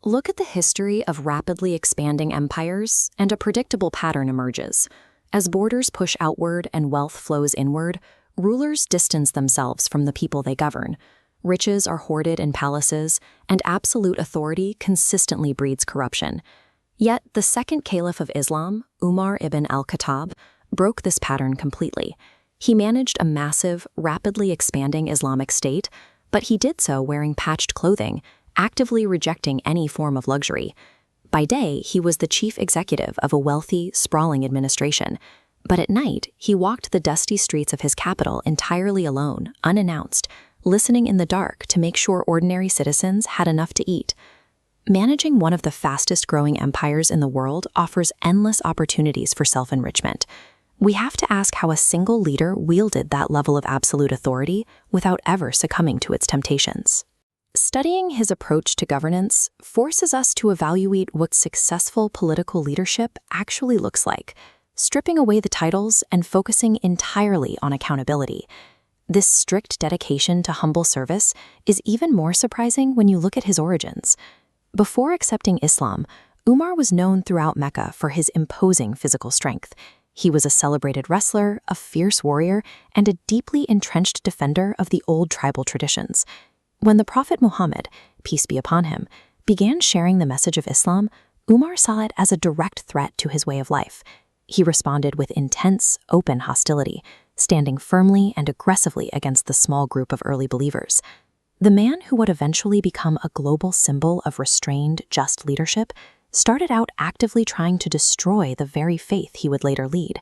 Look at the history of rapidly expanding empires, and a predictable pattern emerges. As borders push outward and wealth flows inward, rulers distance themselves from the people they govern. Riches are hoarded in palaces, and absolute authority consistently breeds corruption. Yet the second Caliph of Islam, Umar ibn Al-Khattab, broke this pattern completely. He managed a massive, rapidly expanding Islamic state, but he did so wearing patched clothing, actively rejecting any form of luxury. By day, he was the chief executive of a wealthy, sprawling administration. But at night, he walked the dusty streets of his capital entirely alone, unannounced, listening in the dark to make sure ordinary citizens had enough to eat. Managing one of the fastest-growing empires in the world offers endless opportunities for self-enrichment. We have to ask how a single leader wielded that level of absolute authority without ever succumbing to its temptations. Studying his approach to governance forces us to evaluate what successful political leadership actually looks like, stripping away the titles and focusing entirely on accountability. This strict dedication to humble service is even more surprising when you look at his origins. Before accepting Islam, Umar was known throughout Mecca for his imposing physical strength. He was a celebrated wrestler, a fierce warrior, and a deeply entrenched defender of the old tribal traditions. When the Prophet Muhammad, peace be upon him, began sharing the message of Islam, Umar saw it as a direct threat to his way of life. He responded with intense, open hostility, standing firmly and aggressively against the small group of early believers. The man who would eventually become a global symbol of restrained, just leadership started out actively trying to destroy the very faith he would later lead.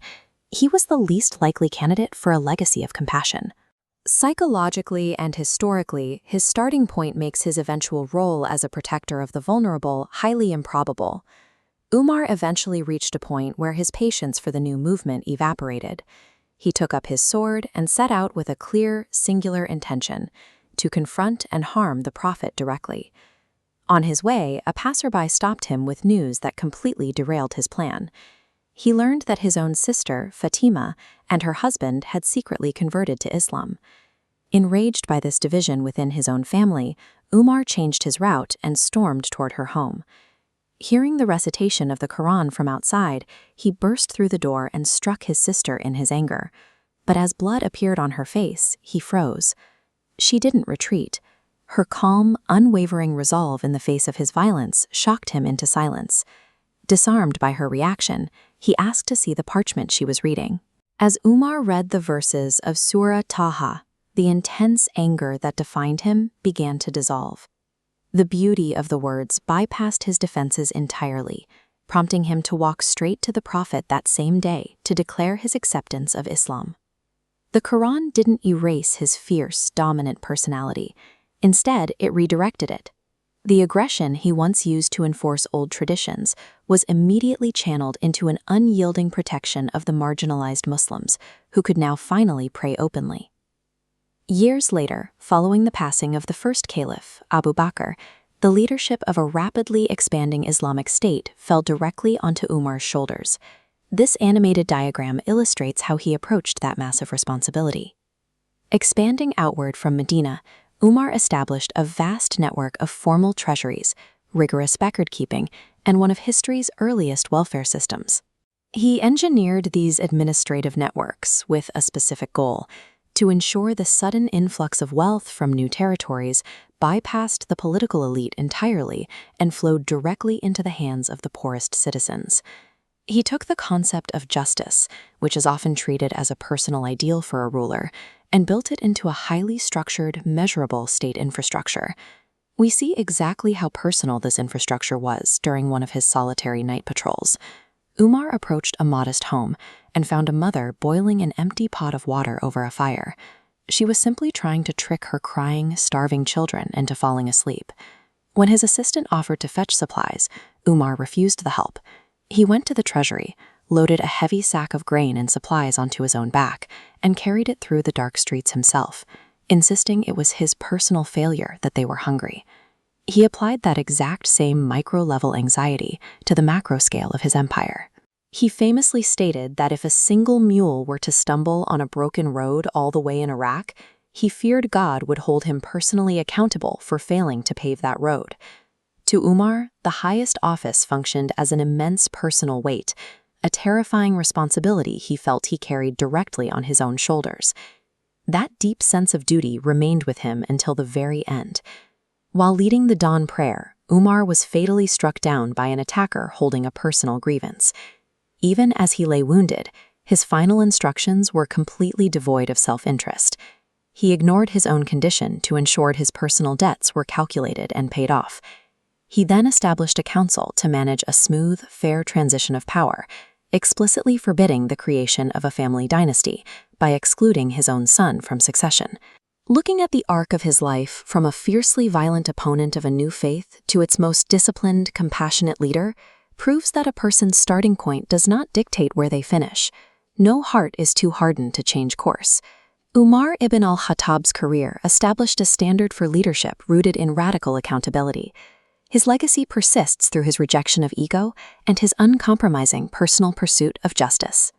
He was the least likely candidate for a legacy of compassion. Psychologically and historically, his starting point makes his eventual role as a protector of the vulnerable highly improbable. Umar eventually reached a point where his patience for the new movement evaporated. He took up his sword and set out with a clear, singular intention: to confront and harm the Prophet directly. On his way, a passerby stopped him with news that completely derailed his plan. He learned that his own sister, Fatima, and her husband had secretly converted to Islam. Enraged by this division within his own family, Umar changed his route and stormed toward her home. Hearing the recitation of the Qur'an from outside, he burst through the door and struck his sister in his anger. But as blood appeared on her face, he froze. She didn't retreat. Her calm, unwavering resolve in the face of his violence shocked him into silence. Disarmed by her reaction, he asked to see the parchment she was reading. As Umar read the verses of Surah Taha, the intense anger that defined him began to dissolve. The beauty of the words bypassed his defenses entirely, prompting him to walk straight to the Prophet that same day to declare his acceptance of Islam. The Quran didn't erase his fierce, dominant personality. Instead, it redirected it. The aggression he once used to enforce old traditions was immediately channeled into an unyielding protection of the marginalized Muslims, who could now finally pray openly. Years later, following the passing of the first Caliph, Abu Bakr, the leadership of a rapidly expanding Islamic state fell directly onto Umar's shoulders. This animated diagram illustrates how he approached that massive responsibility. Expanding outward from Medina, Umar established a vast network of formal treasuries, rigorous record-keeping, and one of history's earliest welfare systems. He engineered these administrative networks with a specific goal: to ensure the sudden influx of wealth from new territories bypassed the political elite entirely and flowed directly into the hands of the poorest citizens. He took the concept of justice, which is often treated as a personal ideal for a ruler, and built it into a highly structured, measurable state infrastructure. We see exactly how personal this infrastructure was during one of his solitary night patrols. Umar approached a modest home and found a mother boiling an empty pot of water over a fire. She was simply trying to trick her crying, starving children into falling asleep. When his assistant offered to fetch supplies, Umar refused the help. He went to the treasury, loaded a heavy sack of grain and supplies onto his own back, and carried it through the dark streets himself, insisting it was his personal failure that they were hungry. He applied that exact same micro-level anxiety to the macro scale of his empire. He famously stated that if a single mule were to stumble on a broken road all the way in Iraq, he feared God would hold him personally accountable for failing to pave that road. To Umar, the highest office functioned as an immense personal weight, a terrifying responsibility he felt he carried directly on his own shoulders. That deep sense of duty remained with him until the very end. While leading the dawn prayer, Umar was fatally struck down by an attacker holding a personal grievance. Even as he lay wounded, his final instructions were completely devoid of self-interest. He ignored his own condition to ensure his personal debts were calculated and paid off. He then established a council to manage a smooth, fair transition of power, explicitly forbidding the creation of a family dynasty by excluding his own son from succession. Looking at the arc of his life from a fiercely violent opponent of a new faith to its most disciplined, compassionate leader, proves that a person's starting point does not dictate where they finish. No heart is too hardened to change course. Umar ibn Al-Khattab's career established a standard for leadership rooted in radical accountability. His legacy persists through his rejection of ego and his uncompromising personal pursuit of justice.